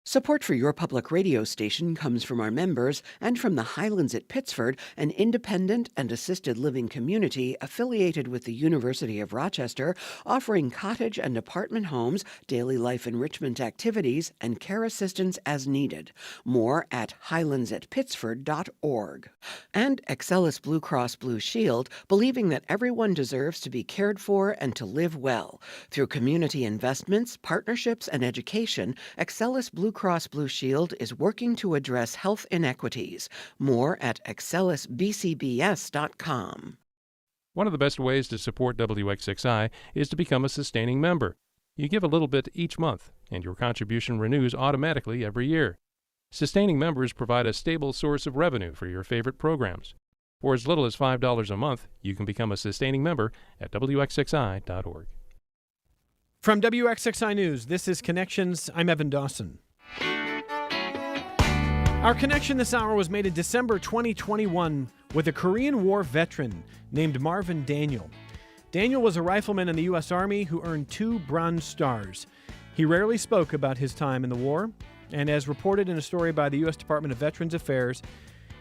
Support for your public radio station comes from our members and from the Highlands at Pittsford, an independent and assisted living community affiliated with the University of Rochester, offering cottage and apartment homes, daily life enrichment activities, and care assistance as needed. More at highlandsatpittsford.org. And Excellus Blue Cross Blue Shield, believing that everyone deserves to be cared for and to live well. Through community investments, partnerships, and education, Excellus Blue Cross Blue Shield is working to address health inequities. More at excellusbcbs.com. One of the best ways to support WXXI is to become a sustaining member. You give a little bit each month, and your contribution renews automatically every year. Sustaining members provide a stable source of revenue for your favorite programs. For as little as $5 a month, you can become a sustaining member at WXXI.org. From WXXI News, this is Connections. I'm Evan Dawson. Our connection this hour was made in December 2021 with a Korean War veteran named Marvin Daniel. Daniel was a rifleman in the U.S. Army who earned 2 Bronze Stars. He rarely spoke about his time in the war, and as reported in a story by the U.S. Department of Veterans Affairs,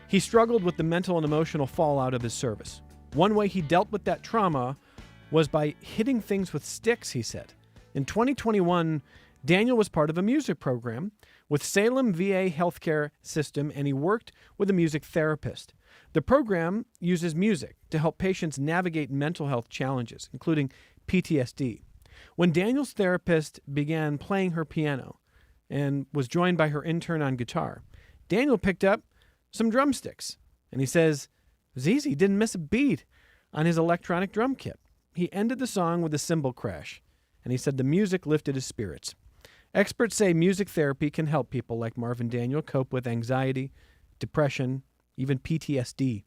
he struggled with the mental and emotional fallout of his service. One way he dealt with that trauma was by hitting things with sticks, he said. In 2021, Daniel was part of a music program with Salem VA Healthcare System, and he worked with a music therapist. The program uses music to help patients navigate mental health challenges, including PTSD. When Daniel's therapist began playing her piano and was joined by her intern on guitar, Daniel picked up some drumsticks, and he says it was easy. He didn't miss a beat on his electronic drum kit. He ended the song with a cymbal crash, and he said the music lifted his spirits. Experts say music therapy can help people like Marvin Daniel cope with anxiety, depression, even PTSD.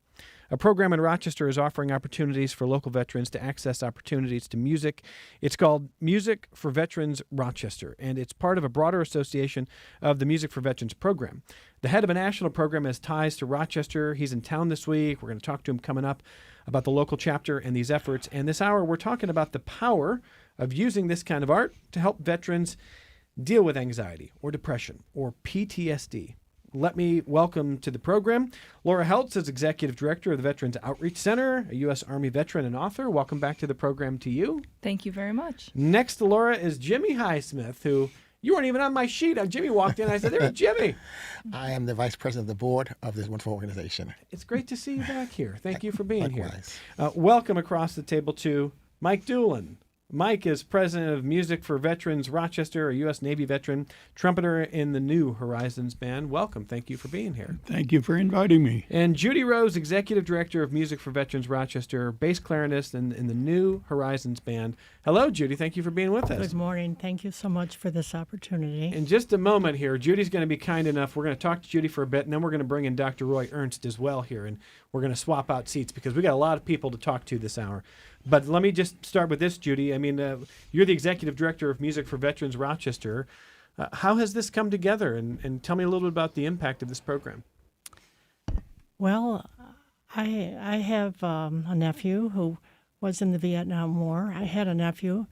A program in Rochester is offering opportunities for local veterans to access opportunities to music. It's called Music for Veterans Rochester, and it's part of a broader association of the Music for Veterans program. The head of a national program has ties to Rochester. He's in town this week. We're going to talk to him coming up about the local chapter and these efforts. And this hour, we're talking about the power of using this kind of art to help veterans deal with anxiety or depression or PTSD. Let me welcome to the program Laura Heltz is Executive Director of the Veterans Outreach Center, a U.S. Army veteran and author. Welcome back to the program to you. Thank you very much. Next to Laura is Jimmy Highsmith, who you weren't even on my sheet. Jimmy walked in. I said, there's Jimmy. I am the Vice President of the Board of this wonderful organization. It's great to see you back here. Thank you for being Likewise. here. Welcome across the table to Mike Doolin. Mike is president of Music for Veterans Rochester, a U.S. Navy veteran, trumpeter in the New Horizons Band. Welcome. Thank you for being here. Thank you for inviting me. And Judy Rose, executive director of Music for Veterans Rochester, bass clarinetist in the New Horizons Band. Hello, Judy. Thank you for being with us. Good morning. Thank you so much for this opportunity. In just a moment here, Judy's going to be kind enough. We're going to talk to Judy for a bit, and then we're going to bring in Dr. Roy Ernst as well here, and we're going to swap out seats because we got a lot of people to talk to this hour. But let me just start with this, Judy. I mean, you're the executive director of Music for Veterans Rochester. How has this come together? And tell me a little bit about the impact of this program. Well, I have a nephew who was in the Vietnam War. I had a nephew.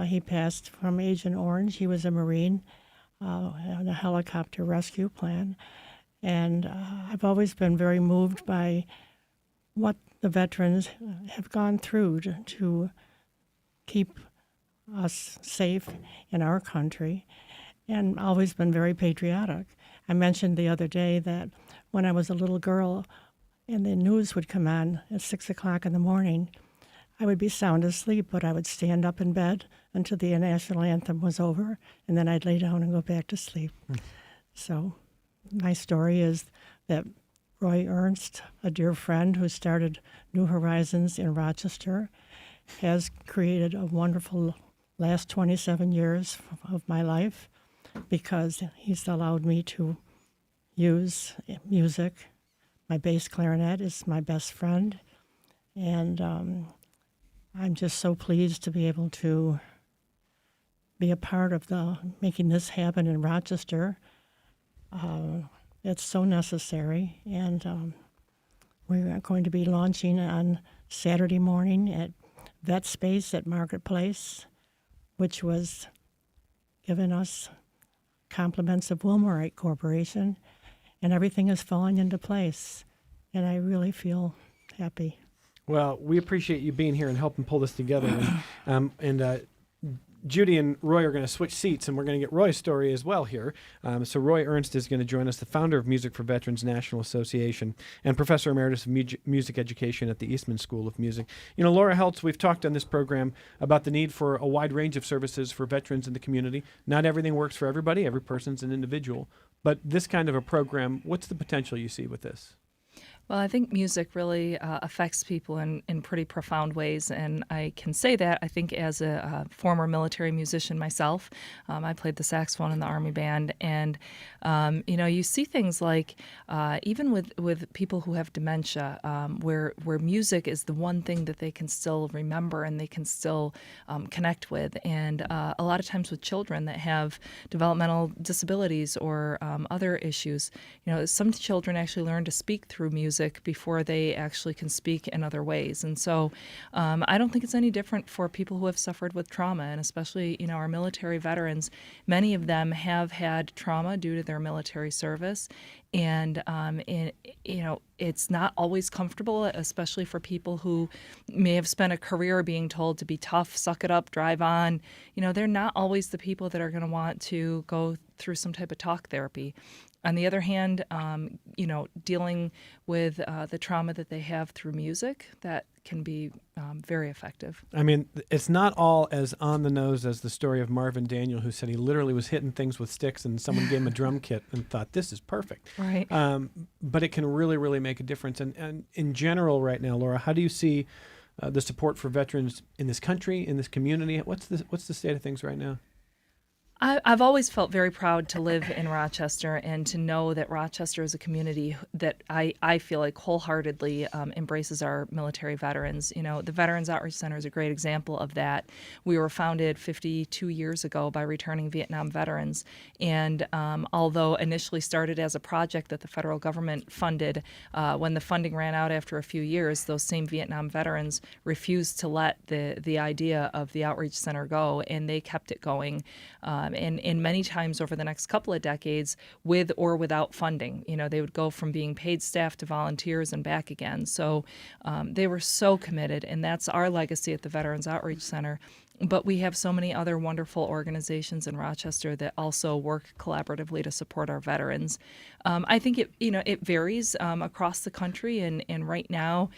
He passed from Agent Orange. He was a Marine on a helicopter rescue plan. And I've always been very moved by what the veterans have gone through to keep us safe in our country, and always been very patriotic. I mentioned the other day that when I was a little girl and the news would come on at 6 o'clock in the morning, I would be sound asleep, but I would stand up in bed until the national anthem was over, and then I'd lay down and go back to sleep. So my story is that Roy Ernst, a dear friend who started New Horizons in Rochester, has created a wonderful last 27 years of my life because he's allowed me to use music. My bass clarinet is my best friend, and I'm just so pleased to be able to be a part of making this happen in Rochester. It's so necessary, and we're going to be launching on Saturday morning at Vet Space at Market Place, which was given us compliments of Wilmerite Corporation, and everything is falling into place. And I really feel happy. Well, we appreciate you being here and helping pull this together. And Judy and Roy are going to switch seats, and we're going to get Roy's story as well here. So Roy Ernst is going to join us, the founder of Music for Veterans National Association and Professor Emeritus of Music Education at the Eastman School of Music. You know, Laura Heltz, we've talked on this program about the need for a wide range of services for veterans in the community. Not everything works for everybody. Every person's an individual. But this kind of a program, what's the potential you see with this? Well, I think music really affects people in pretty profound ways, and I can say that, I think, as a former military musician myself. I played the saxophone in the Army band, and, you see things like, even with people who have dementia, where music is the one thing that they can still remember and they can still connect with. And a lot of times with children that have developmental disabilities or other issues, some children actually learn to speak through music before they actually can speak in other ways. And so I don't think it's any different for people who have suffered with trauma, and especially, our military veterans. Many of them have had trauma due to their military service. And, it's not always comfortable, especially for people who may have spent a career being told to be tough, suck it up, drive on. They're not always the people that are going to want to go through some type of talk therapy. On the other hand, dealing with the trauma that they have through music, that can be very effective. I mean, it's not all as on the nose as the story of Marvin Daniel, who said he literally was hitting things with sticks and someone gave him a drum kit and thought, this is perfect. Right. But it can really, really make a difference. And in general right now, Laura, how do you see the support for veterans in this country, in this community? What's the state of things right now? I've always felt very proud to live in Rochester and to know that Rochester is a community that I feel like wholeheartedly embraces our military veterans. The Veterans Outreach Center is a great example of that. We were founded 52 years ago by returning Vietnam veterans. And although initially started as a project that the federal government funded, when the funding ran out after a few years, those same Vietnam veterans refused to let the idea of the Outreach Center go, and they kept it going. And many times over the next couple of decades, with or without funding. They would go from being paid staff to volunteers and back again. So they were so committed, and that's our legacy at the Veterans Outreach Center. But we have so many other wonderful organizations in Rochester that also work collaboratively to support our veterans. I think it varies across the country, and right now,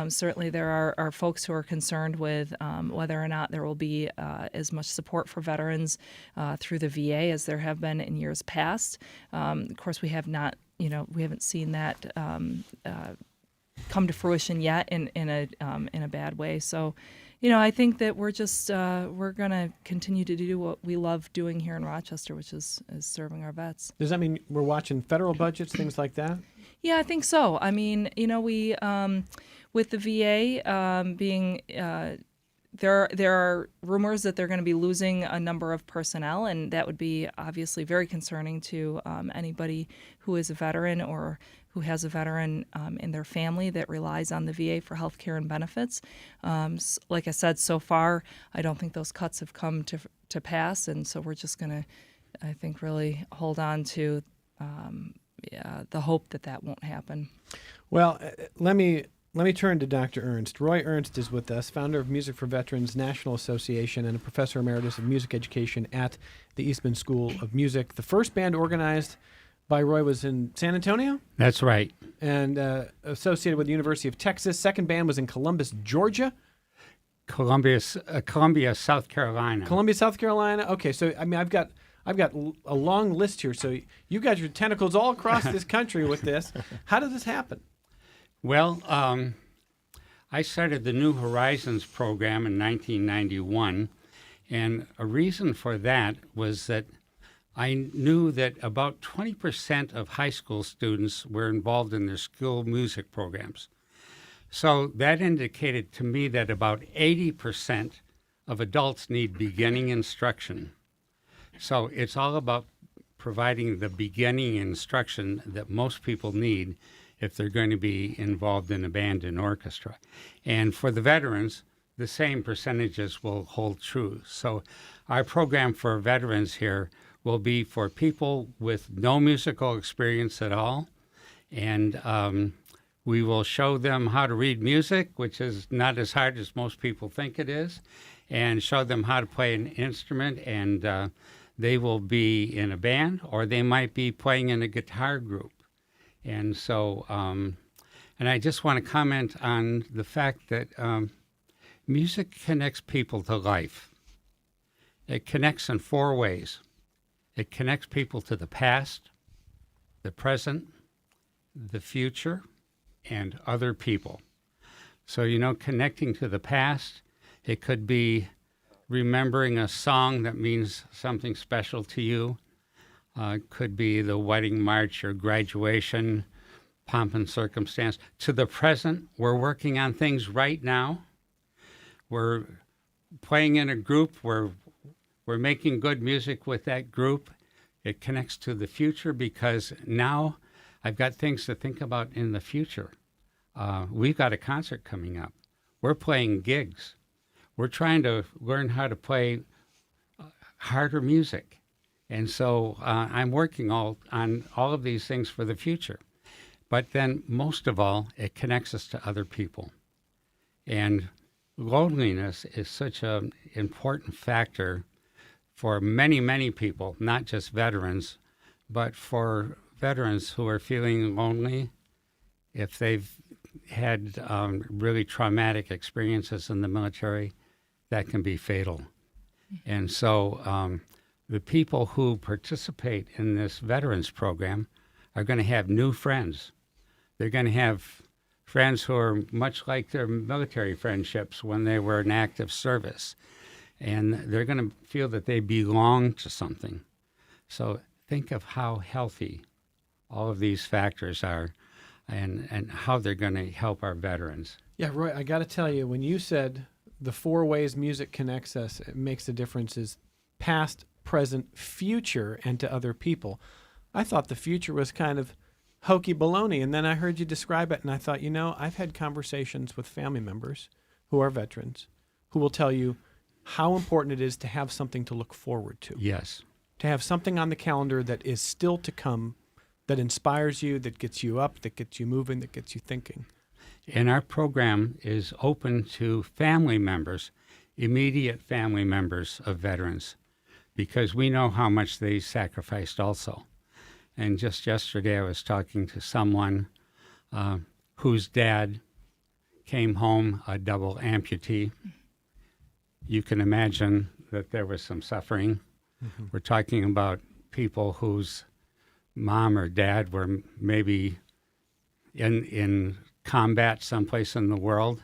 certainly there are folks who are concerned with whether or not there will be as much support for veterans through the VA as there have been in years past. Of course, we have not, we haven't seen that come to fruition yet in a bad way. So. I think that we're just we're going to continue to do what we love doing here in Rochester, which is serving our vets. Does that mean we're watching federal budgets, things like that? Yeah, I think so. I mean, we with the VA being there are rumors that they're going to be losing a number of personnel, and that would be obviously very concerning to anybody who is a veteran or who has a veteran in their family that relies on the VA for health care and benefits. Like I said, so far, I don't think those cuts have come to pass, and so we're just going to, I think, really hold on to the hope that won't happen. Well, let me turn to Dr. Ernst. Roy Ernst is with us, founder of Music for Veterans National Association and a professor emeritus of music education at the Eastman School of Music. The first band organized by Roy was in San Antonio? That's right. And associated with the University of Texas. Second band was in Columbus, Georgia? Columbia, South Carolina. Columbia, South Carolina. Okay, so I mean, I've got a long list here. So you got your tentacles all across this country with this. How did this happen? Well, I started the New Horizons program in 1991, and a reason for that was that I knew that about 20% of high school students were involved in their school music programs. So that indicated to me that about 80% of adults need beginning instruction. So it's all about providing the beginning instruction that most people need if they're going to be involved in a band and orchestra. And for the veterans, the same percentages will hold true. So our program for veterans here will be for people with no musical experience at all. And we will show them how to read music, which is not as hard as most people think it is, and show them how to play an instrument. And they will be in a band, or they might be playing in a guitar group. And so, and I just want to comment on the fact that music connects people to life. It connects in 4 ways. It connects people to the past, the present, the future, and other people. So, connecting to the past, it could be remembering a song that means something special to you. It could be the wedding march or graduation, pomp and circumstance. To the present, we're working on things right now. We're playing in a group. We're making good music with that group. It connects to the future because now I've got things to think about in the future. We've got a concert coming up. We're playing gigs. We're trying to learn how to play harder music. And so I'm working on all of these things for the future. But then most of all, it connects us to other people. And loneliness is such an important factor for many, many people, not just veterans, but for veterans who are feeling lonely, if they've had really traumatic experiences in the military, that can be fatal. And so the people who participate in this veterans program are going to have new friends. They're going to have friends who are much like their military friendships when they were in active service. And they're going to feel that they belong to something. So think of how healthy all of these factors are and how they're going to help our veterans. Yeah, Roy, I got to tell you, when you said the 4 ways music connects us, it makes a difference, is past, present, future, and to other people. I thought the future was kind of hokey baloney, and then I heard you describe it, and I thought, I've had conversations with family members who are veterans who will tell you how important it is to have something to look forward to. Yes. To have something on the calendar that is still to come, that inspires you, that gets you up, that gets you moving, that gets you thinking. And our program is open to family members, immediate family members of veterans, because we know how much they sacrificed also. And just yesterday I was talking to someone whose dad came home a double amputee. You can imagine that there was some suffering. Mm-hmm. We're talking about people whose mom or dad were maybe in combat someplace in the world,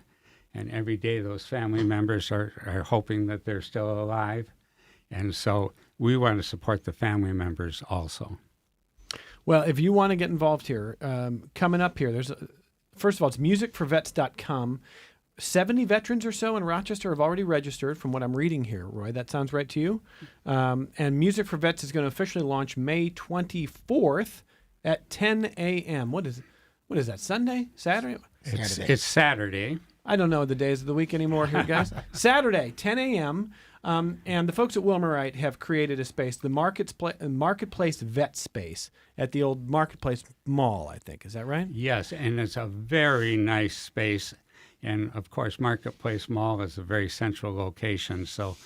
and every day those family members are hoping that they're still alive. And so we want to support the family members also. Well, if you want to get involved here, coming up here, first of all, it's musicforvets.com. 70 veterans or so in Rochester have already registered from what I'm reading here, Roy. That sounds right to you? And Music for Vets is going to officially launch May 24th at 10 a.m. What is that, Sunday? Saturday? It's Saturday. I don't know the days of the week anymore here, guys. Saturday, 10 a.m. And the folks at Wilmerite have created a space, the Marketplace Vet Space at the old Marketplace Mall, I think. Is that right? Yes, and it's a very nice space. And, of course, Marketplace Mall is a very central location. So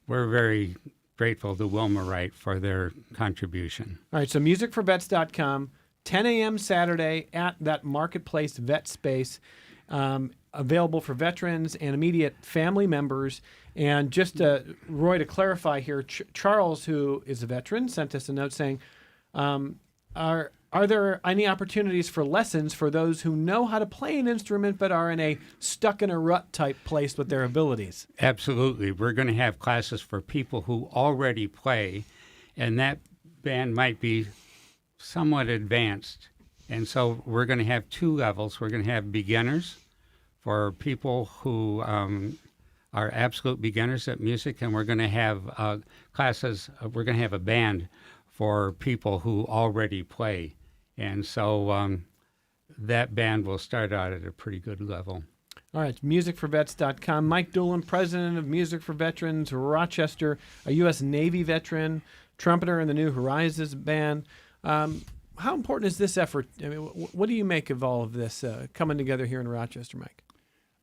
we're very grateful to Wilmerite for their contribution. All right, so musicforvets.com, 10 a.m. Saturday at that Marketplace Vet Space, available for veterans and immediate family members. And just, Roy, to clarify here, Charles, who is a veteran, sent us a note saying, are there any opportunities for lessons for those who know how to play an instrument but are in a stuck-in-a-rut type place with their abilities? Absolutely. We're going to have classes for people who already play, and that band might be somewhat advanced. And so we're going to have 2 levels. We're going to have beginners for people who are absolute beginners at music, and we're going to have classes. We're going to have a band for people who already play. And so that band will start out at a pretty good level. All right, musicforvets.com. Mike Doolin, president of Music for Veterans, Rochester, a U.S. Navy veteran, trumpeter in the New Horizons band. How important is this effort? I mean, what do you make of all of this coming together here in Rochester, Mike?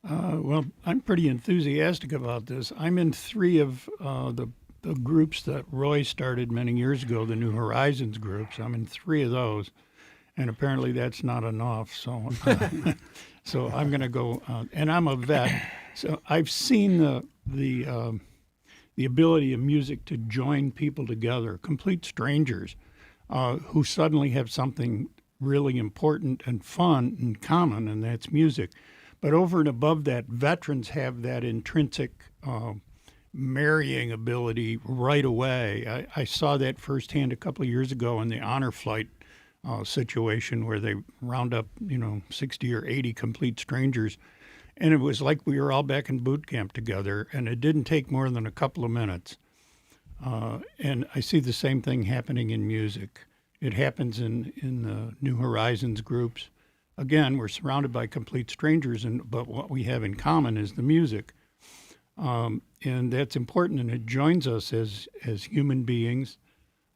Well, I'm pretty enthusiastic about this. I'm in 3 of the groups that Roy started many years ago, the New Horizons groups. I'm in 3 of those, and apparently that's not enough. So, so I'm going to go. And I'm a vet, so I've seen the ability of music to join people together, complete strangers, who suddenly have something really important and fun in common, and that's music. But over and above that, veterans have that intrinsic marrying ability right away. I saw that firsthand a couple of years ago in the honor flight situation where they round up, 60 or 80 complete strangers. And it was like we were all back in boot camp together, and it didn't take more than a couple of minutes. And I see the same thing happening in music. It happens in the New Horizons groups. Again, we're surrounded by complete strangers, but what we have in common is the music. And that's important, and it joins us as human beings.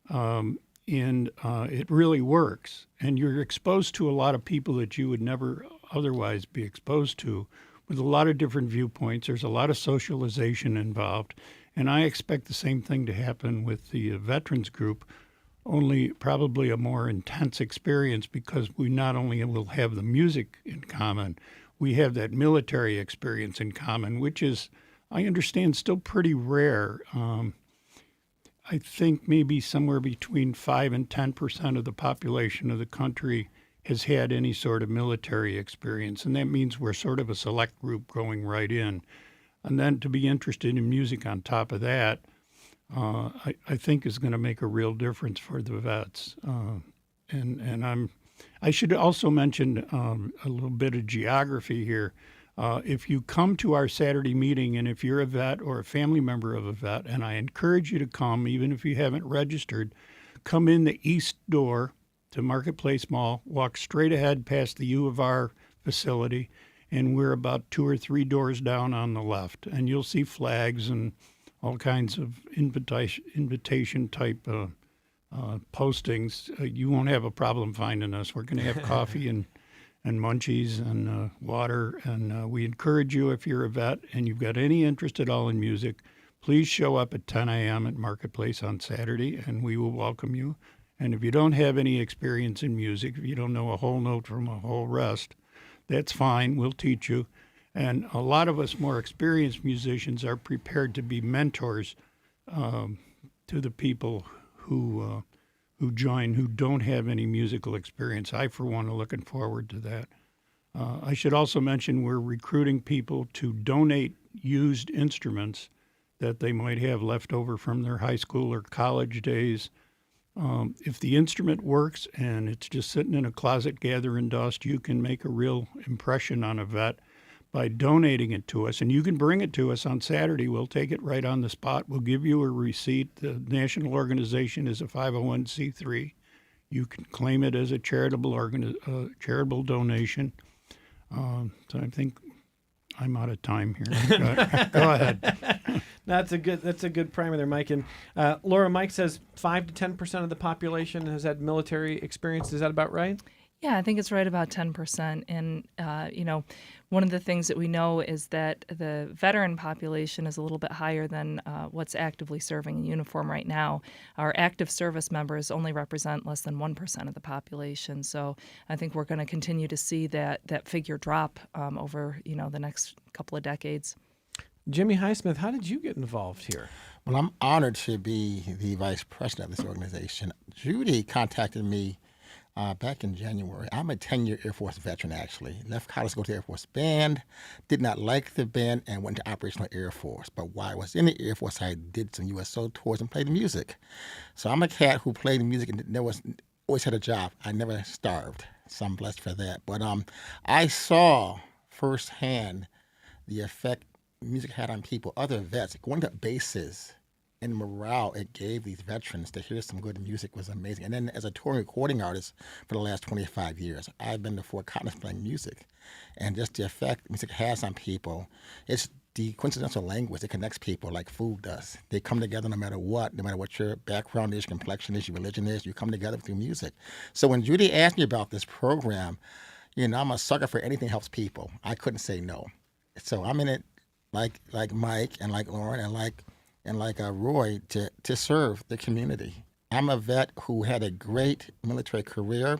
And it really works. And you're exposed to a lot of people that you would never otherwise be exposed to, with a lot of different viewpoints. There's a lot of socialization involved. And I expect the same thing to happen with the veterans group, only probably a more intense experience, because we not only will have the music in common, we have that military experience in common, which is, I understand, still pretty rare. I think maybe somewhere between 5 and 10% of the population of the country has had any sort of military experience, and that means we're sort of a select group going right in. And then to be interested in music on top of that, I think is going to make a real difference for the vets. I should also mention a little bit of geography here. If you come to our Saturday meeting, and if you're a vet or a family member of a vet, and I encourage you to come, even if you haven't registered, come in the east door to Marketplace Mall, walk straight ahead past the U of R facility, and we're about 2 or 3 doors down on the left. And you'll see flags and all kinds of invitation type postings. You won't have a problem finding us. We're going to have coffee and munchies and water. And we encourage you, if you're a vet and you've got any interest at all in music, please show up at 10 a.m. at Marketplace on Saturday, and we will welcome you. And if you don't have any experience in music, if you don't know a whole note from a whole rest, that's fine. We'll teach you. And a lot of us more experienced musicians are prepared to be mentors to the people who join who don't have any musical experience. I, for one, are looking forward to that. I should also mention we're recruiting people to donate used instruments that they might have left over from their high school or college days. If the instrument works and it's just sitting in a closet gathering dust, you can make a real impression on a vet by donating it to us. And you can bring it to us on Saturday. We'll take it right on the spot. We'll give you a receipt. The national organization is a 501c3. You can claim it as a charitable donation. So I think I'm out of time here. Go ahead. That's a good primer there, Mike. And Laura, Mike says 5 to 10% of the population has had military experience. Is that about right? Yeah, I think it's right about 10%. And, one of the things that we know is that the veteran population is a little bit higher than what's actively serving in uniform right now. Our active service members only represent less than 1% of the population. So I think we're going to continue to see that figure drop over, the next couple of decades. Jimmy Highsmith, how did you get involved here? Well, I'm honored to be the vice president of this organization. Judy contacted me back in January. I'm a 10-year Air Force veteran, actually. Left college to go to the Air Force Band, did not like the band, and went to Operational Air Force. But while I was in the Air Force, I did some USO tours and played the music. So I'm a cat who played the music and always had a job. I never starved, so I'm blessed for that. But I saw firsthand the effect music had on people, other vets, going to bases, and morale it gave these veterans to hear some good music was amazing. And then as a touring recording artist for the last 25 years, I've been to Fort Collins playing music. And just the effect music has on people, it's the coincidental language that connects people like food does. They come together no matter what your background is, your complexion is, your religion is, you come together through music. So when Judy asked me about this program, I'm a sucker for anything that helps people. I couldn't say no. So I'm in it like Mike and like Lauren and like Roy to serve the community. I'm a vet who had a great military career.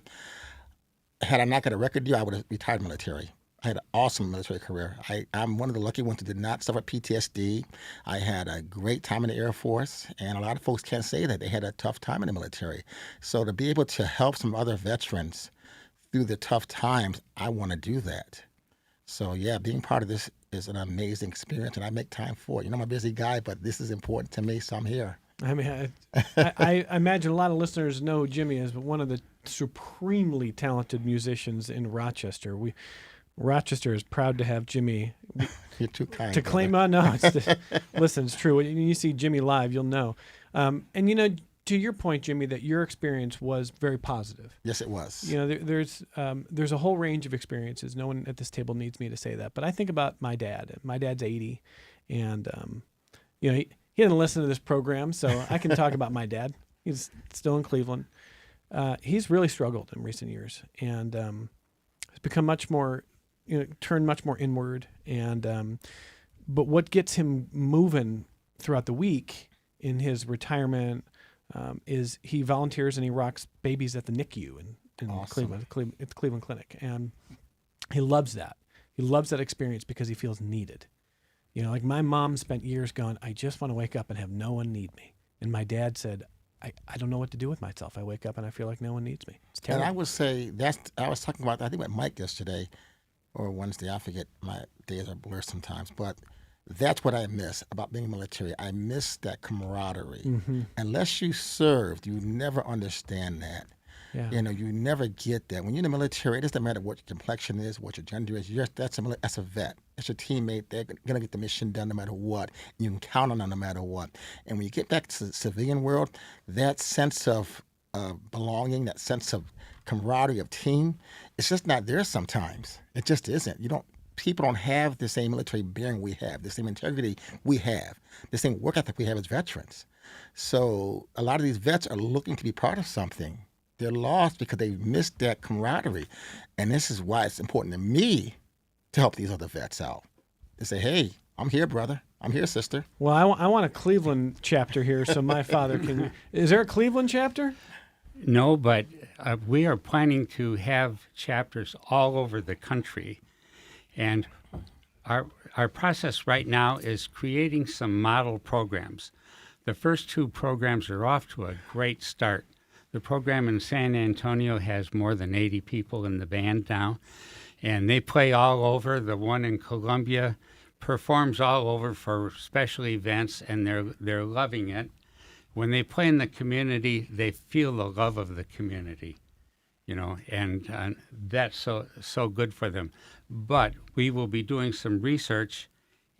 Had I not got a record deal, I would have retired military. I had an awesome military career. I'm one of the lucky ones who did not suffer PTSD. I had a great time in the Air Force, and a lot of folks can't say that. They had a tough time in the military. So to be able to help some other veterans through the tough times, I want to do that. So yeah, being part of this is an amazing experience, and I make time for it. I'm a busy guy, but this is important to me, so I'm here. I mean, I imagine a lot of listeners know who Jimmy is, but one of the supremely talented musicians in Rochester. Rochester is proud to have Jimmy. You're too kind. To claim, listen, it's true. When you see Jimmy live, you'll know. And to your point, Jimmy, that your experience was very positive. Yes, it was. There's a whole range of experiences. No one at this table needs me to say that, but I think about my dad. My dad's 80, and he didn't listen to this program, so I can talk about my dad. He's still in Cleveland. He's really struggled in recent years, and has become much more. Turned much more inward, and but what gets him moving throughout the week in his retirement is he volunteers and he rocks babies at the NICU in awesome. Cleveland, at the Cleveland Clinic, and he loves that. He loves that experience because he feels needed. Like my mom spent years going, I just want to wake up and have no one need me, and my dad said, I don't know what to do with myself. I wake up and I feel like no one needs me. It's terrible. And I would say I was talking about, I think with Mike yesterday, or Wednesday, I forget, my days are blurred sometimes, but that's what I miss about being military. I miss that camaraderie. Mm-hmm. Unless you served, you never understand that. Yeah. You never get that. When you're in the military, it doesn't matter what your complexion is, what your gender is. That's a vet. That's your teammate. They're going to get the mission done no matter what. You can count on them no matter what. And when you get back to the civilian world, that sense of belonging, that sense of camaraderie of team, it's just not there sometimes. It just isn't. People don't have the same military bearing we have, the same integrity we have, the same work ethic we have as veterans. So a lot of these vets are looking to be part of something. They're lost because they missed that camaraderie. And this is why it's important to me to help these other vets out. To say, hey, I'm here, brother. I'm here, sister. Well, I want a Cleveland chapter here so my father can... Is there a Cleveland chapter? No, but we are planning to have chapters all over the country. And our process right now is creating some model programs. The first two programs are off to a great start. The program in San Antonio has more than 80 people in the band now, and they play all over. The one in Columbia performs all over for special events, and they're loving it. When they play in the community, they feel the love of the community, and that's so good for them. But we will be doing some research,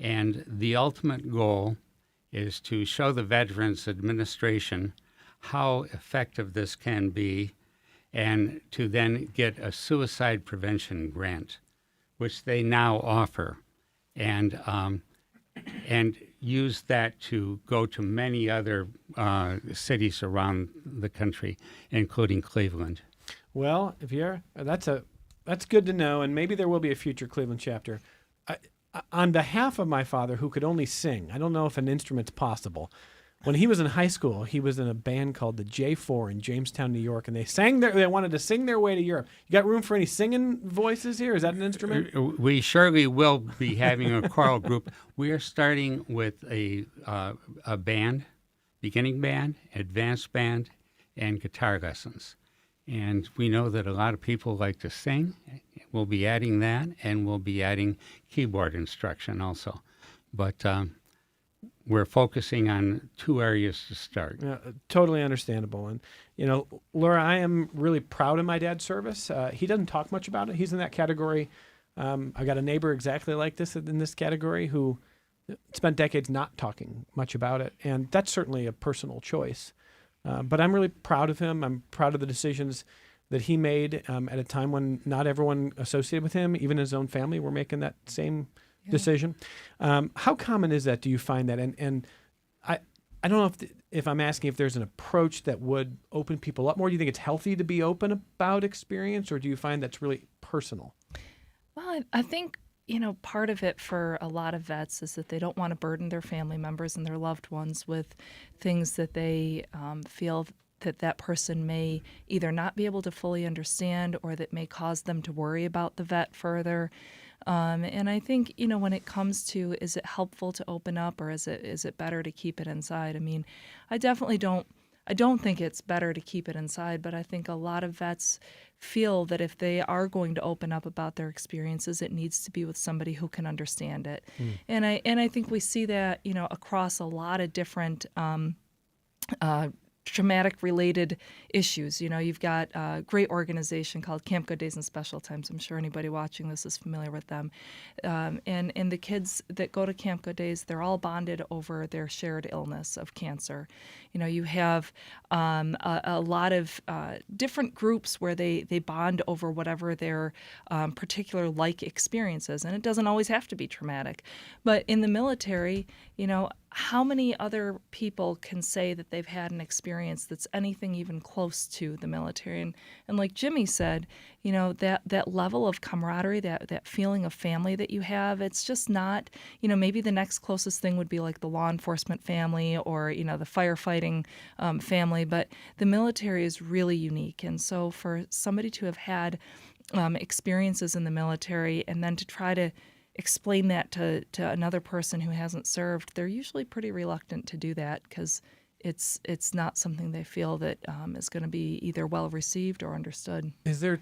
and the ultimate goal is to show the Veterans Administration how effective this can be, and to then get a suicide prevention grant, which they now offer, and use that to go to many other cities around the country, including Cleveland. Well, that's good to know, and maybe there will be a future Cleveland chapter. On behalf of my father, who could only sing, I don't know if an instrument's possible. When he was in high school, he was in a band called the J4 in Jamestown, New York, and they wanted to sing their way to Europe. You got room for any singing voices here? Is that an instrument? We surely will be having a choral group. We are starting with a band, beginning band, advanced band, and guitar lessons. And we know that a lot of people like to sing. We'll be adding that, and we'll be adding keyboard instruction also. But we're focusing on two areas to start. Yeah, totally understandable. And, Laura, I am really proud of my dad's service. He doesn't talk much about it. He's in that category. I got a neighbor exactly like this in this category who spent decades not talking much about it. And that's certainly a personal choice. But I'm really proud of him. I'm proud of the decisions that he made at a time when not everyone associated with him, even his own family, were making that same decision. How common is that? Do you find that? And I don't know if I'm asking if there's an approach that would open people up more. Do you think it's healthy to be open about experience, or do you find that's really personal? Well, I think, part of it for a lot of vets is that they don't want to burden their family members and their loved ones with things that they feel that person may either not be able to fully understand or that may cause them to worry about the vet further. And I think, when it comes to, is it helpful to open up, or is it better to keep it inside? I mean, I don't think it's better to keep it inside, but I think a lot of vets feel that if they are going to open up about their experiences, it needs to be with somebody who can understand it. And I think we see that, across a lot of different traumatic related issues. You've got a great organization called Camp Good Days and Special Times. I'm sure anybody watching this is familiar with them. And the kids that go to Camp Good Days, they're all bonded over their shared illness of cancer. You have a lot of different groups where they bond over whatever their particular experiences. And it doesn't always have to be traumatic. But in the military, how many other people can say that they've had an experience that's anything even close to the military? And like Jimmy said, that level of camaraderie, that feeling of family that you have, it's just not, maybe the next closest thing would be like the law enforcement family or, the firefighting family, but the military is really unique. And so for somebody to have had experiences in the military and then to try to explain that to another person who hasn't served, they're usually pretty reluctant to do that because it's not something they feel that is going to be either well received or understood. Is there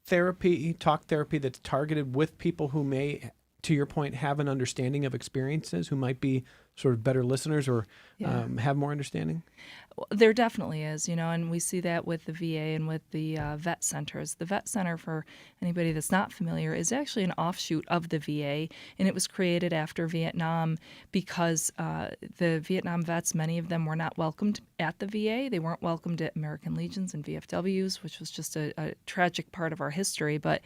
therapy, talk therapy, that's targeted with people who may, to your point, have an understanding of experiences, who might be sort of better listeners or have more understanding? There definitely is, and we see that with the VA and with the vet centers. The vet center, for anybody that's not familiar, is actually an offshoot of the VA, and it was created after Vietnam because the Vietnam vets, many of them were not welcomed at the VA. They weren't welcomed at American Legions and VFWs, which was just a tragic part of our history. But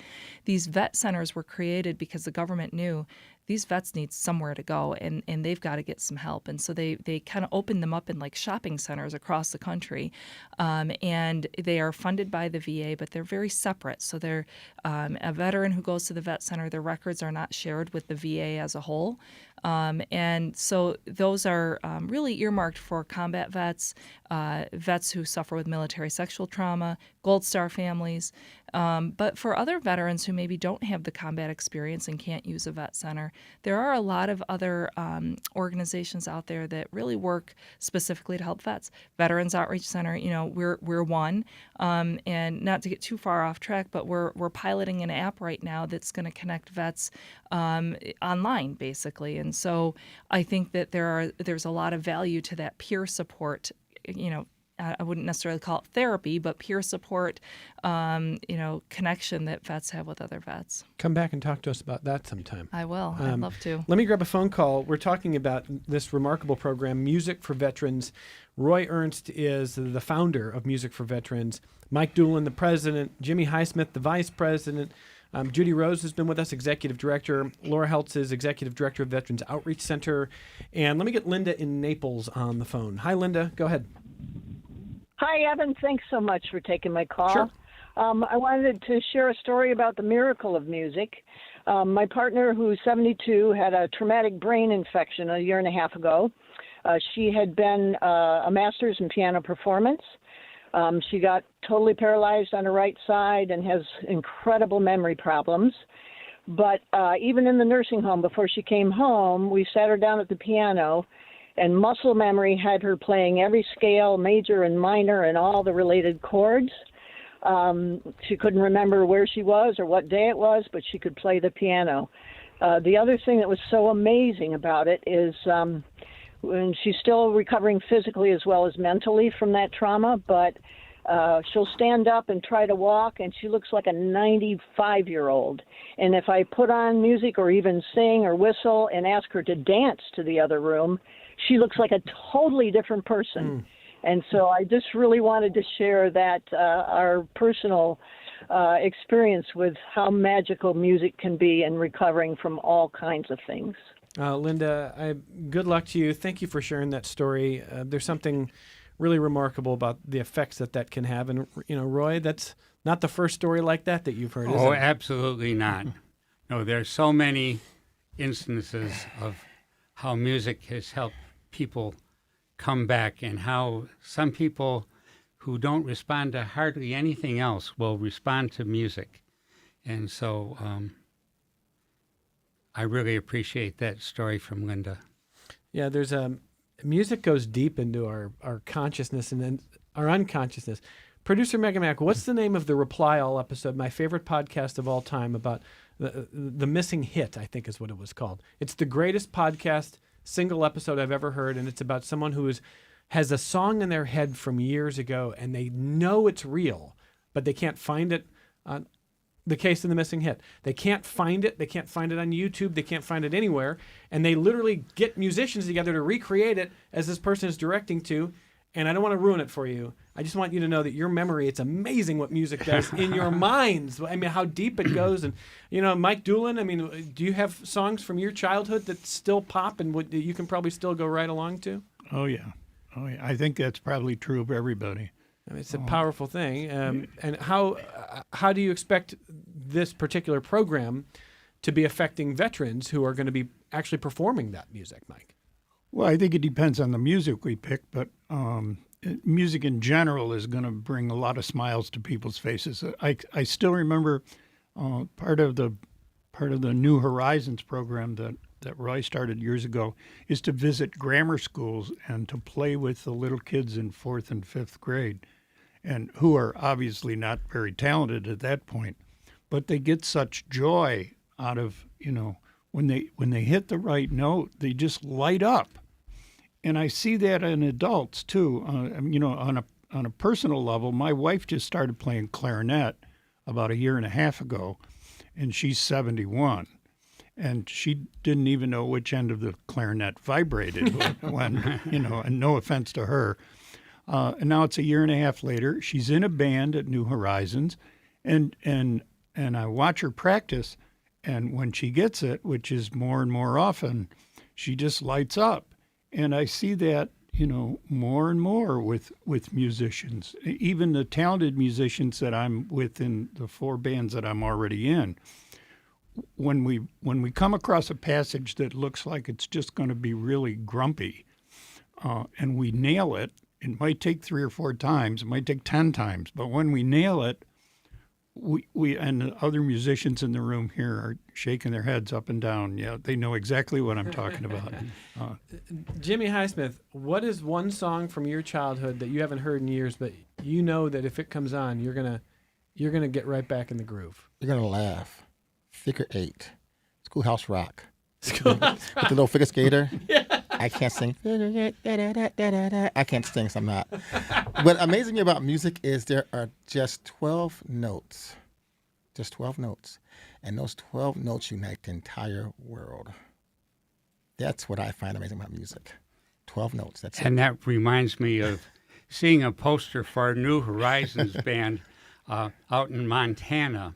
these vet centers were created because the government knew these vets need somewhere to go, and they've got to get some help. And so they kind of opened them up in like shopping centers across the country. And they are funded by the VA, but they're very separate. So they're a veteran who goes to the vet center, their records are not shared with the VA as a whole. And so those are really earmarked for combat vets, vets who suffer with military sexual trauma, Gold Star families. But for other veterans who maybe don't have the combat experience and can't use a vet center, there are a lot of other organizations out there that really work specifically to help vets. Veterans Outreach Center, we're one. And not to get too far off track, but we're piloting an app right now that's going to connect vets online, basically. And so I think that there's a lot of value to that peer support, I wouldn't necessarily call it therapy, but peer support, connection that vets have with other vets. Come back and talk to us about that sometime. I will. I'd love to. Let me grab a phone call. We're talking about this remarkable program, Music for Veterans. Roy Ernst is the founder of Music for Veterans. Mike Doolin, the president. Jimmy Highsmith, the vice president. Judy Rose has been with us, executive director. Laura Heltz is executive director of Veterans Outreach Center. And let me get Linda in Naples on the phone. Hi, Linda. Go ahead. Hi, Evan. Thanks so much for taking my call. Sure. I wanted to share a story about the miracle of music. My partner, who's 72, had a traumatic brain infection a year and a half ago. She had been a master's in piano performance. She got totally paralyzed on her right side and has incredible memory problems. But even in the nursing home, before she came home, we sat her down at the piano, and muscle memory had her playing every scale, major and minor, and all the related chords. She couldn't remember where she was or what day it was, but she could play the piano. The other thing that was so amazing about it is when she's still recovering physically as well as mentally from that trauma, but she'll stand up and try to walk, and she looks like a 95-year-old. And if I put on music or even sing or whistle and ask her to dance to the other room, she looks like a totally different person. And so I just really wanted to share that our personal experience with how magical music can be in recovering from all kinds of things. Linda, good luck to you. Thank you for sharing that story. There's something really remarkable about the effects that can have. And, Roy, that's not the first story like that you've heard, is Oh, it? absolutely not. No, there's so many instances of how music has helped people come back, and how some people who don't respond to hardly anything else will respond to music. And so I really appreciate that story from Linda. Yeah, there's music goes deep into our consciousness and then our unconsciousness. Producer Megamac, what's the name of the Reply All episode, my favorite podcast of all time, about the missing hit, I think is what it was called. It's the greatest podcast, single episode I've ever heard, and it's about someone who has a song in their head from years ago, and they know it's real, but they can't find it. The Case of the Missing Hit. They can't find it. They can't find it on YouTube. They can't find it anywhere. And they literally get musicians together to recreate it as this person is directing to. And I don't want to ruin it for you. I just want you to know that your memory, it's amazing what music does in your minds. I mean, how deep it goes. And, Mike Doolin, do you have songs from your childhood that still pop and you can probably still go right along to? Oh, yeah. I think that's probably true of everybody. It's a powerful thing. And how do you expect this particular program to be affecting veterans who are going to be actually performing that music, Mike? Well, I think it depends on the music we pick, but music in general is going to bring a lot of smiles to people's faces. I still remember part of the New Horizons program that Roy started years ago is to visit grammar schools and to play with the little kids in 4th and 5th grade, and who are obviously not very talented at that point, but they get such joy out of, when they hit the right note, they just light up. And I see that in adults too. On a personal level, my wife just started playing clarinet about a year and a half ago, and she's 71. And she didn't even know which end of the clarinet vibrated when, and no offense to her. And now it's a year and a half later. She's in a band at New Horizons, and I watch her practice. And when she gets it, which is more and more often, she just lights up. And I see that, more and more with musicians, even the talented musicians that I'm with in the 4 bands that I'm already in. When we come across a passage that looks like it's just going to be really grumpy, and we nail it, it might take 3 or 4 times, it might take 10 times, but when we nail it, we and the other musicians in the room here are shaking their heads up and down. Yeah, they know exactly what I'm talking about. Jimmy Highsmith, what is one song from your childhood that you haven't heard in years, but you know that if it comes on, you're gonna get right back in the groove? You're gonna laugh. Figure 8, Schoolhouse Rock. With the little figure skater. Yeah. I can't sing. Figure 8, I can't sing, so I'm not. What amazes me about music is there are just 12 notes. Just 12 notes. And those 12 notes unite the entire world. That's what I find amazing about music. 12 notes, that's it. And that reminds me of seeing a poster for a New Horizons band out in Montana.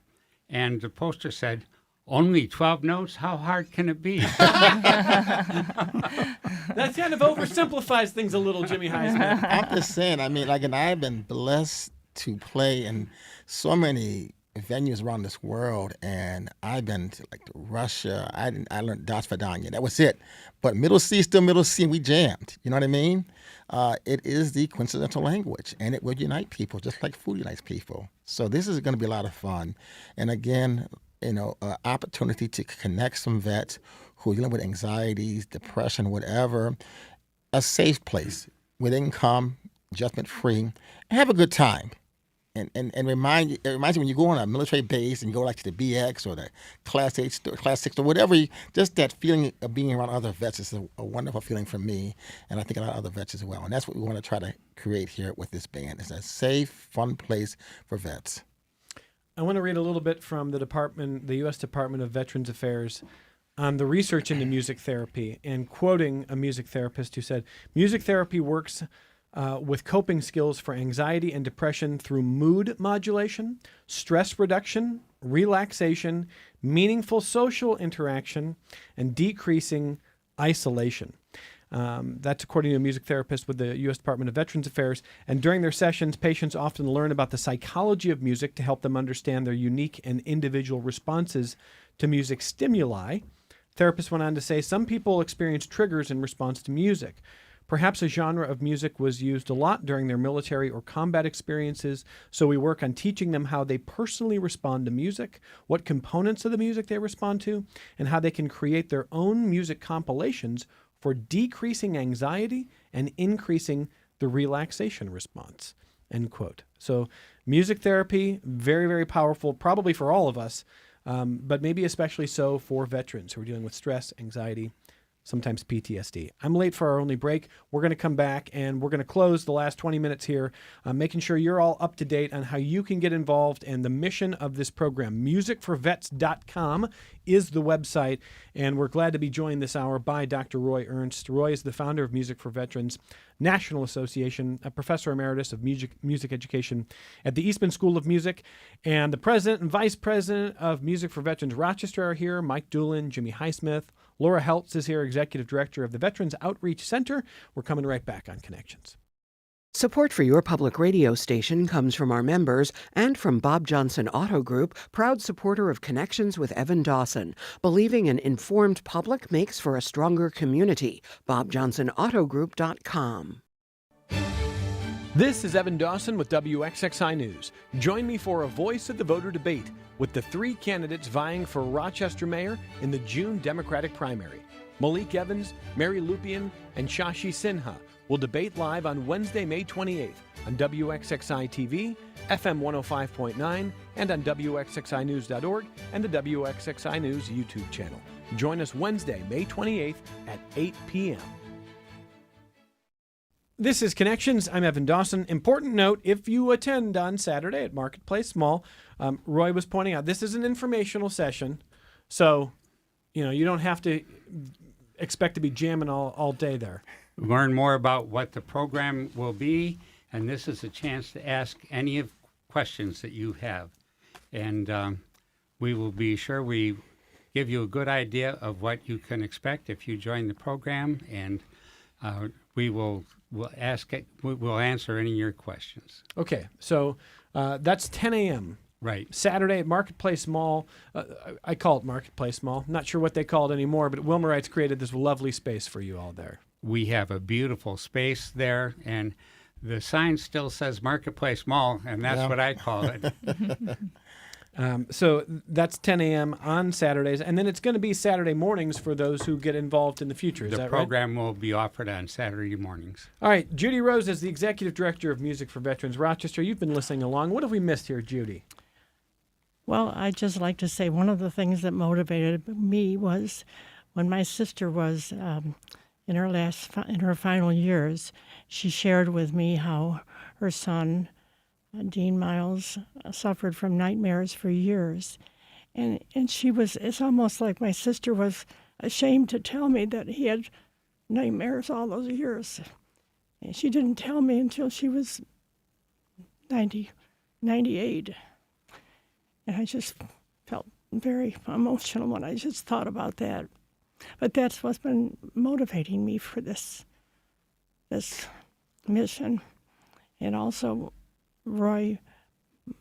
And the poster said, "Only 12 notes? How hard can it be?" That kind of oversimplifies things a little, Jimmy Highsmith. I'm just saying, and I've been blessed to play in so many venues around this world, and I've been to Russia. I learned Das Vidanya. That was it. But Middle C, still Middle C, and we jammed. You know what I mean? It is the coincidental language, and it will unite people, just like food unites people. So this is going to be a lot of fun. And again, opportunity to connect some vets who are dealing with anxieties, depression, whatever, a safe place where they can come judgment-free and have a good time. And it reminds you when you go on a military base and you go to the BX or the Class 6 or whatever, just that feeling of being around other vets is a wonderful feeling for me, and I think a lot of other vets as well. And that's what we want to try to create here with this band. It's a safe, fun place for vets. I want to read a little bit from the U.S. Department of Veterans Affairs on the research into music therapy, and quoting a music therapist who said, "Music therapy works with coping skills for anxiety and depression through mood modulation, stress reduction, relaxation, meaningful social interaction, and decreasing isolation. That's according to a music therapist with the U.S. Department of Veterans Affairs. And during their sessions, patients often learn about the psychology of music to help them understand their unique and individual responses to music stimuli. Therapist went on to say some people experience triggers in response to music. Perhaps a genre of music was used a lot during their military or combat experiences, so we work on teaching them how they personally respond to music, what components of the music they respond to, and how they can create their own music compilations for decreasing anxiety and increasing the relaxation response, end quote. So music therapy, very, very powerful, probably for all of us, but maybe especially so for veterans who are dealing with stress, anxiety, sometimes PTSD. I'm late for our only break. We're going to come back and we're going to close the last 20 minutes here, making sure you're all up to date on how you can get involved and the mission of this program. Musicforvets.com is the website, and we're glad to be joined this hour by Dr. Roy Ernst. Roy is the founder of Music for Veterans National Association, a professor emeritus of music education at the Eastman School of Music, and the president and vice president of Music for Veterans Rochester are here, Mike Doolin, Jimmy Highsmith. Laura Heltz is here, executive director of the Veterans Outreach Center. We're coming right back on Connections. Support for your public radio station comes from our members and from Bob Johnson Auto Group, proud supporter of Connections with Evan Dawson. Believing an informed public makes for a stronger community. BobJohnsonAutoGroup.com. This is Evan Dawson with WXXI News. Join me for a Voice of the Voter debate with the three candidates vying for Rochester Mayor in the June Democratic primary. Malik Evans, Mary Lupian, and Shashi Sinha will debate live on Wednesday, May 28th on WXXI TV, FM 105.9, and on WXXInews.org and the WXXI News YouTube channel. Join us Wednesday, May 28th at 8 p.m. This is Connections. I'm Evan Dawson. Important note, if you attend on Saturday at Marketplace Mall, Roy was pointing out this is an informational session, so you don't have to expect to be jamming all day there. Learn more about what the program will be, and this is a chance to ask any of questions that you have. And we will be sure we give you a good idea of what you can expect if you join the program, and we'll answer any of your questions. Okay, so that's 10 a.m. Right. Saturday at Marketplace Mall. I call it Marketplace Mall. Not sure what they call it anymore, but Wilmerites created this lovely space for you all there. We have a beautiful space there, and the sign still says Marketplace Mall, and that's what I call it. So that's 10 a.m. on Saturdays, and then it's going to be Saturday mornings for those who get involved in the future. Is that right? The program will be offered on Saturday mornings. All right. Judy Rose is the Executive Director of Music for Veterans Rochester. You've been listening along. What have we missed here, Judy? Well, I'd just like to say one of the things that motivated me was when my sister was in her final years, she shared with me how her son, Dean Miles, suffered from nightmares for years. And it's almost like my sister was ashamed to tell me that he had nightmares all those years. And she didn't tell me until she was 98. And I just felt very emotional when I just thought about that. But that's what's been motivating me for this mission. And also, Roy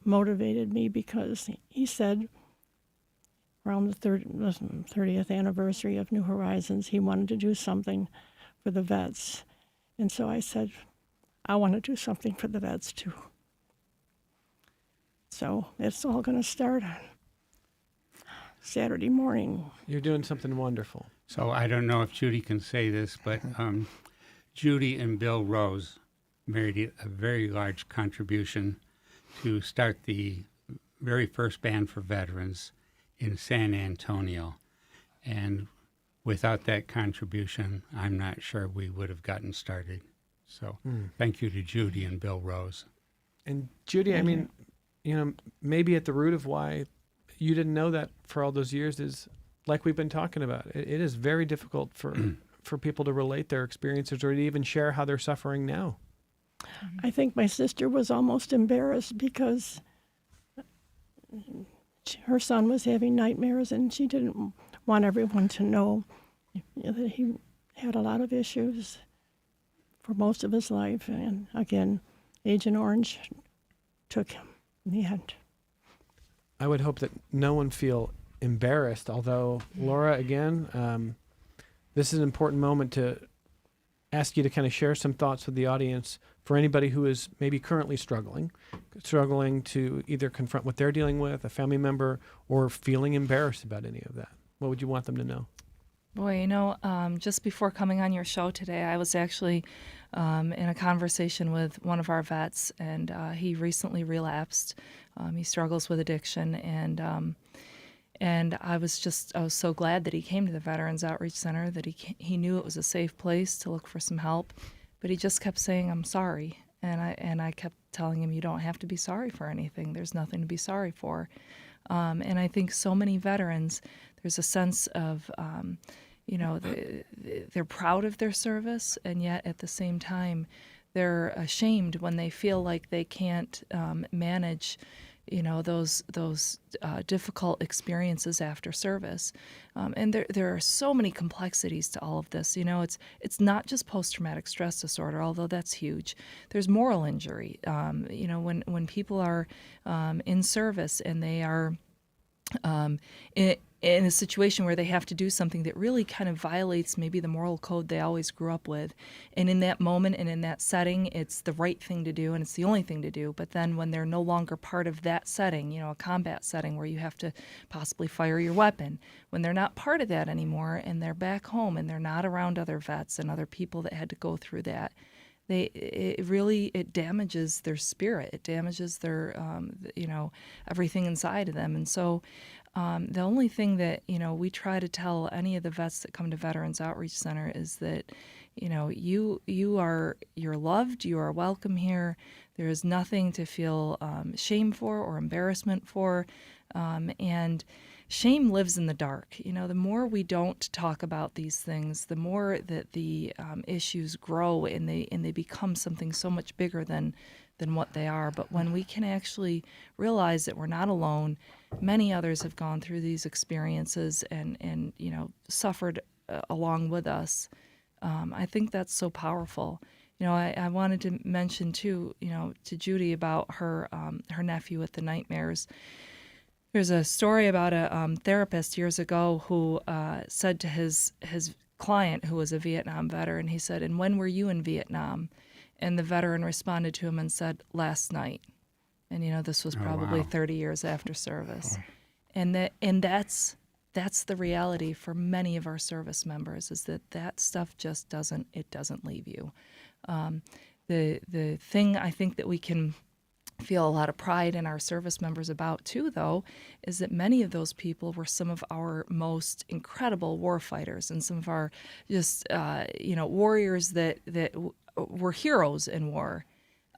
motivated me because he said around the 30th anniversary of New Horizons, he wanted to do something for the vets. And so I said, I want to do something for the vets too. So it's all going to start on Saturday morning. You're doing something wonderful. So I don't know if Judy can say this, but Judy and Bill Rose made a very large contribution to start the very first band for veterans in San Antonio. And without that contribution, I'm not sure we would have gotten started. So thank you to Judy and Bill Rose. And Judy, I mean, maybe at the root of why you didn't know that for all those years is, like we've been talking about, it is very difficult for people to relate their experiences or to even share how they're suffering now. I think my sister was almost embarrassed because her son was having nightmares, and she didn't want everyone to know that he had a lot of issues for most of his life. And again, Agent Orange took him in the end. I would hope that no one feel embarrassed, although, Laura, again, this is an important moment to ask you to kind of share some thoughts with the audience for anybody who is maybe currently struggling to either confront what they're dealing with, a family member, or feeling embarrassed about any of that. What would you want them to know? Boy, just before coming on your show today, I was actually in a conversation with one of our vets, and he recently relapsed. He struggles with addiction, and I was so glad that he came to the Veterans Outreach Center, that he knew it was a safe place to look for some help, but he just kept saying, "I'm sorry," and I kept telling him, "You don't have to be sorry for anything. There's nothing to be sorry for." And I think so many veterans, there's a sense of, they're proud of their service, and yet at the same time, they're ashamed when they feel like they can't manage, those difficult experiences after service. And there are so many complexities to all of this. It's not just post-traumatic stress disorder, although that's huge. There's moral injury. When people are in service and they are in a situation where they have to do something that really kind of violates maybe the moral code they always grew up with. And in that moment and in that setting, it's the right thing to do and it's the only thing to do. But then when they're no longer part of that setting, a combat setting where you have to possibly fire your weapon, when they're not part of that anymore and they're back home and they're not around other vets and other people that had to go through that, it damages their spirit. It damages their, everything inside of them. And so the only thing that, we try to tell any of the vets that come to Veterans Outreach Center is that, you're loved, you are welcome here. There is nothing to feel shame for or embarrassment for. And shame lives in the dark. The more we don't talk about these things, the more that the issues grow and they become something so much bigger than what they are. But when we can actually realize that we're not alone, many others have gone through these experiences and suffered along with us. I think that's so powerful. I wanted to mention too, to Judy about her nephew with the nightmares. There's a story about a therapist years ago who said to his client, who was a Vietnam veteran, he said, "And when were you in Vietnam?" And the veteran responded to him and said, "Last night." And this was probably 30 years after service. And that's the reality for many of our service members, is that stuff just doesn't leave you. The thing I think that we can feel a lot of pride in our service members about too, though, is that many of those people were some of our most incredible war fighters and some of our just warriors that were heroes in war.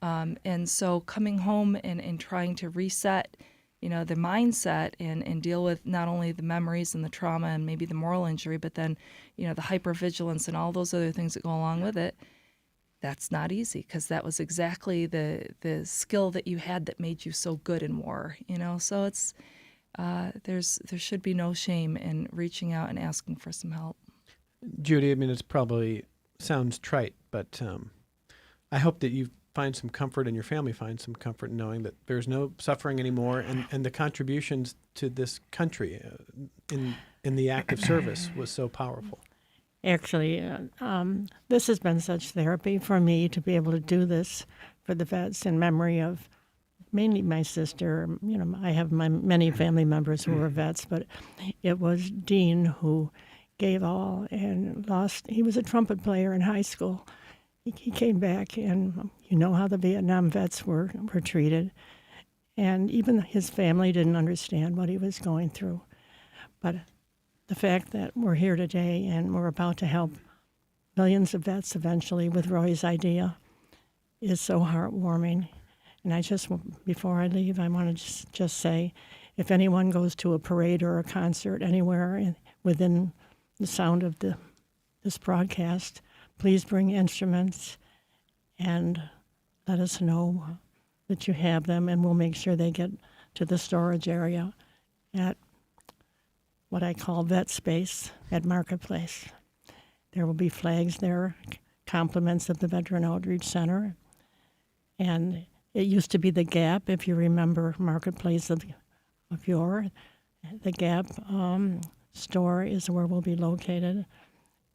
And so coming home and trying to reset the mindset and deal with not only the memories and the trauma and maybe the moral injury, but then the hypervigilance and all those other things that go along with it, that's not easy, because that was exactly the skill that you had that made you so good in war. So it's there should be no shame in reaching out and asking for some help. Judy, it's probably sounds trite, but I hope that you find some comfort and your family finds some comfort in knowing that there's no suffering anymore, and the contributions to this country in the active service was so powerful. Actually, this has been such therapy for me to be able to do this for the vets in memory of mainly my sister. I have many family members who were vets, but it was Dean who gave all and lost. He was a trumpet player in high school. He came back, and you know how the Vietnam vets were treated. And even his family didn't understand what he was going through. But the fact that we're here today and we're about to help millions of vets eventually with Roy's idea is so heartwarming. And before I leave, I want to just say, if anyone goes to a parade or a concert anywhere within the sound of this broadcast, please bring instruments and let us know that you have them, and we'll make sure they get to the storage area at what I call Vet Space at Marketplace. There will be flags there, compliments of the Veteran Outreach Center. And it used to be the Gap, if you remember Marketplace of yore. The Gap store is where we'll be located.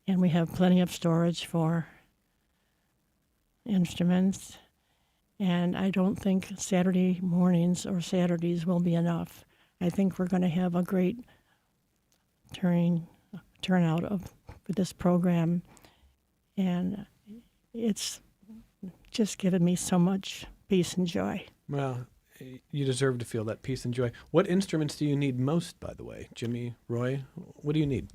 And we have plenty of storage for instruments. And I don't think Saturday mornings or Saturdays will be enough. I think we're going to have a great turnout for this program. And it's just given me so much peace and joy. Well, you deserve to feel that peace and joy. What instruments do you need most, by the way? Jimmy, Roy, what do you need?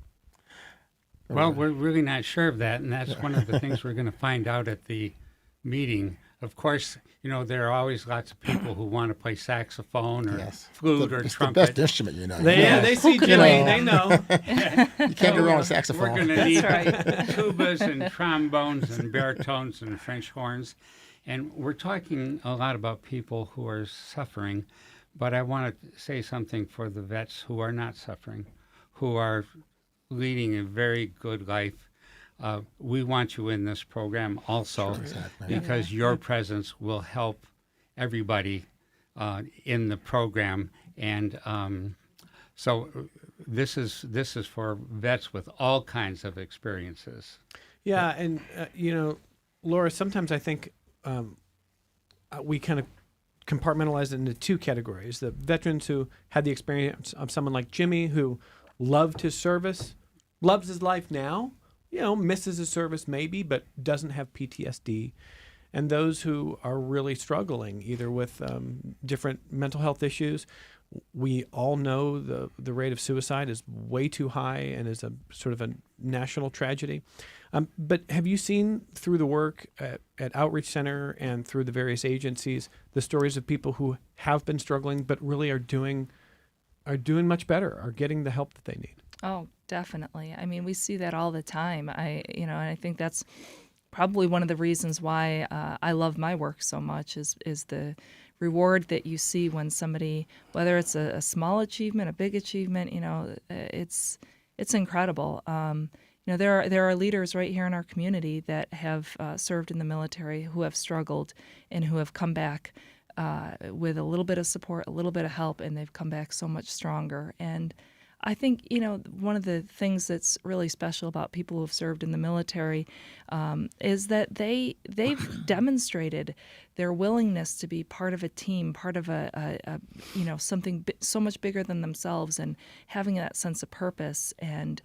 Well, we're really not sure of that, and that's one of the things we're going to find out at the meeting. Of course, there are always lots of people who want to play saxophone or flute or it's trumpet. It's the best instrument, They see Jimmy, they know. You can't go wrong with saxophone. We're going to need tubas and trombones and baritones and French horns. And we're talking a lot about people who are suffering, but I want to say something for the vets who are not suffering, who are leading a very good life. We want you in this program also, because your presence will help everybody in the program. And so this is for vets with all kinds of experiences. Yeah, and Laura, sometimes I think we kind of compartmentalize it into two categories: the veterans who had the experience of someone like Jimmy, who loved his service, loves his life now, misses his service maybe, but doesn't have PTSD, and those who are really struggling either with different mental health issues. We all know the rate of suicide is way too high and is a sort of a national tragedy. But have you seen through the work at Outreach Center and through the various agencies the stories of people who have been struggling but really are doing much better, are getting the help that they need? Oh, definitely. I mean, we see that all the time. And I think that's probably one of the reasons why I love my work so much is the reward that you see when somebody, whether it's a small achievement, a big achievement, it's incredible. There are leaders right here in our community that have served in the military who have struggled and who have come back with a little bit of support, a little bit of help, and they've come back so much stronger. And I think, one of the things that's really special about people who have served in the military is that they've demonstrated their willingness to be part of a team, part of something so much bigger than themselves, and having that sense of purpose and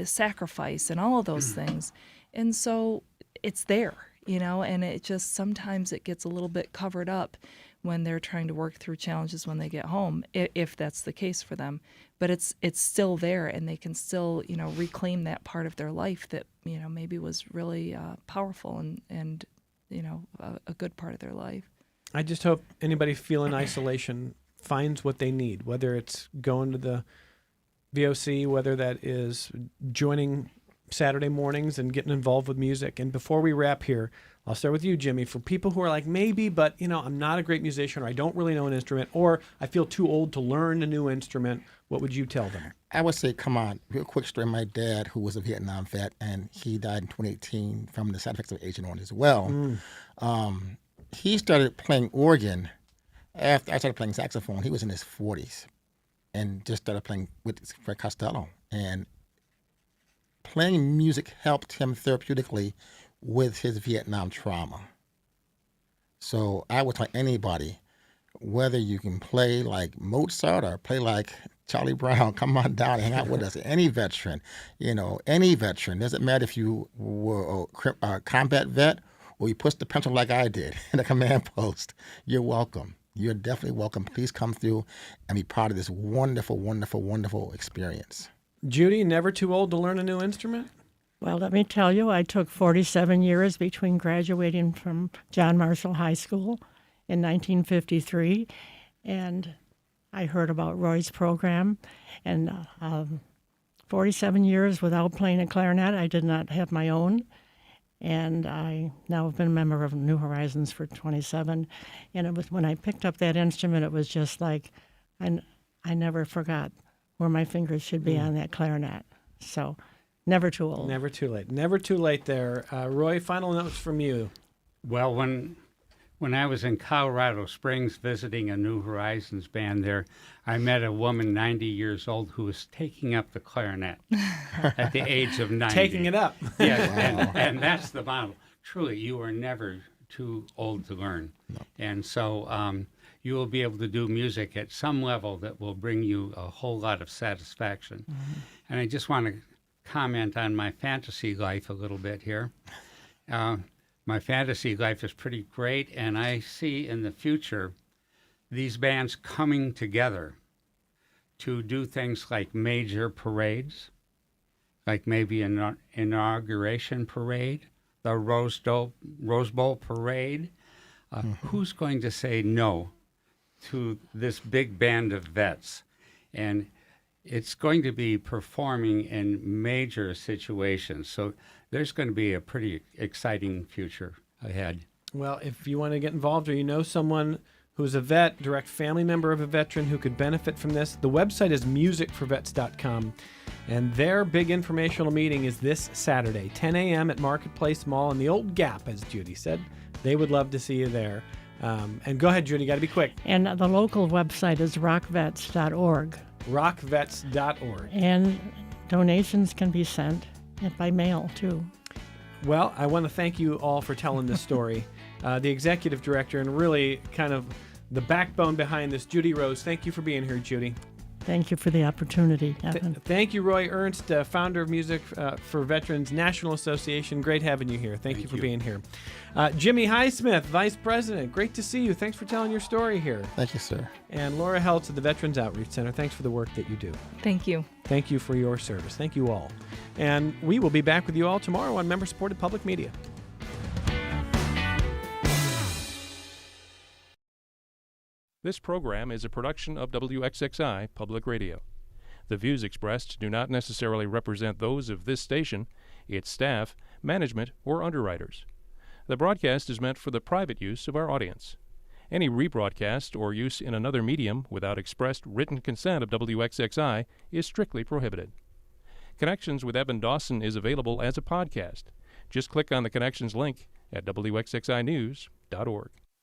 sacrifice and all of those things. And so it's there, and it just sometimes it gets a little bit covered up when they're trying to work through challenges when they get home, if that's the case for them. But it's still there, and they can still, reclaim that part of their life that, maybe was really powerful and a good part of their life. I just hope anybody feeling isolation finds what they need, whether it's going to the VOC, whether that is joining Saturday mornings and getting involved with music. And before we wrap here, I'll start with you, Jimmy. For people who are like, maybe, but I'm not a great musician, or I don't really know an instrument, or I feel too old to learn a new instrument, what would you tell them? I would say, come on, real quick story. My dad, who was a Vietnam vet, and he died in 2018 from the side effects of Agent Orange as well. He started playing organ after I started playing saxophone. He was in his 40s and just started playing with Fred Costello. And playing music helped him therapeutically with his Vietnam trauma. So I would tell anybody, whether you can play like Mozart or play like Charlie Brown, come on down and hang out with us. Any veteran, any veteran. Doesn't matter if you were a combat vet or you pushed the pencil like I did in a command post. You're welcome. You're definitely welcome. Please come through and be part of this wonderful, wonderful, wonderful experience. Judy, never too old to learn a new instrument? Well, let me tell you, I took 47 years between graduating from John Marshall High School in 1953, and I heard about Roy's program, and 47 years without playing a clarinet. I did not have my own, And I now have been a member of New Horizons for 27. And it was when I picked up that instrument, it was just like I never forgot where my fingers should be on that clarinet. So never too old. Never too late. Never too late there. Roy, final notes from you. Well, when I was in Colorado Springs visiting a New Horizons band there, I met a woman 90 years old who was taking up the clarinet at the age of 90. Taking it up. Yes, and that's the model. Truly, you are never too old to learn. No. And so you will be able to do music at some level that will bring you a whole lot of satisfaction. Mm-hmm. And I just want to comment on my fantasy life a little bit here. My fantasy life is pretty great, and I see in the future these bands coming together to do things like major parades, like maybe an inauguration parade, the Rose Bowl parade. Who's going to say no to this big band of vets? And it's going to be performing in major situations. So there's going to be a pretty exciting future ahead. Well, if you want to get involved or you know someone who's a vet, direct family member of a veteran who could benefit from this, the website is musicforvets.com. And their big informational meeting is this Saturday, 10 a.m. at Marketplace Mall in the Old Gap, as Judy said. They would love to see you there. And go ahead, Judy, got to be quick. And the local website is rockvets.org. rockvets.org. And donations can be sent by mail, too. Well, I want to thank you all for telling this story. The executive director and really kind of the backbone behind this, Judy Rose. Thank you for being here, Judy. Thank you for the opportunity, Evan. Thank you, Roy Ernst, founder of Music for Veterans National Association. Great having you here. Thank you for being here. Jimmy Highsmith, Vice President. Great to see you. Thanks for telling your story here. Thank you, sir. And Laura Heltz of the Veterans Outreach Center. Thanks for the work that you do. Thank you. Thank you for your service. Thank you all. And we will be back with you all tomorrow on member-supported public media. This program is a production of WXXI Public Radio. The views expressed do not necessarily represent those of this station, its staff, management, or underwriters. The broadcast is meant for the private use of our audience. Any rebroadcast or use in another medium without expressed written consent of WXXI is strictly prohibited. Connections with Evan Dawson is available as a podcast. Just click on the Connections link at WXXInews.org.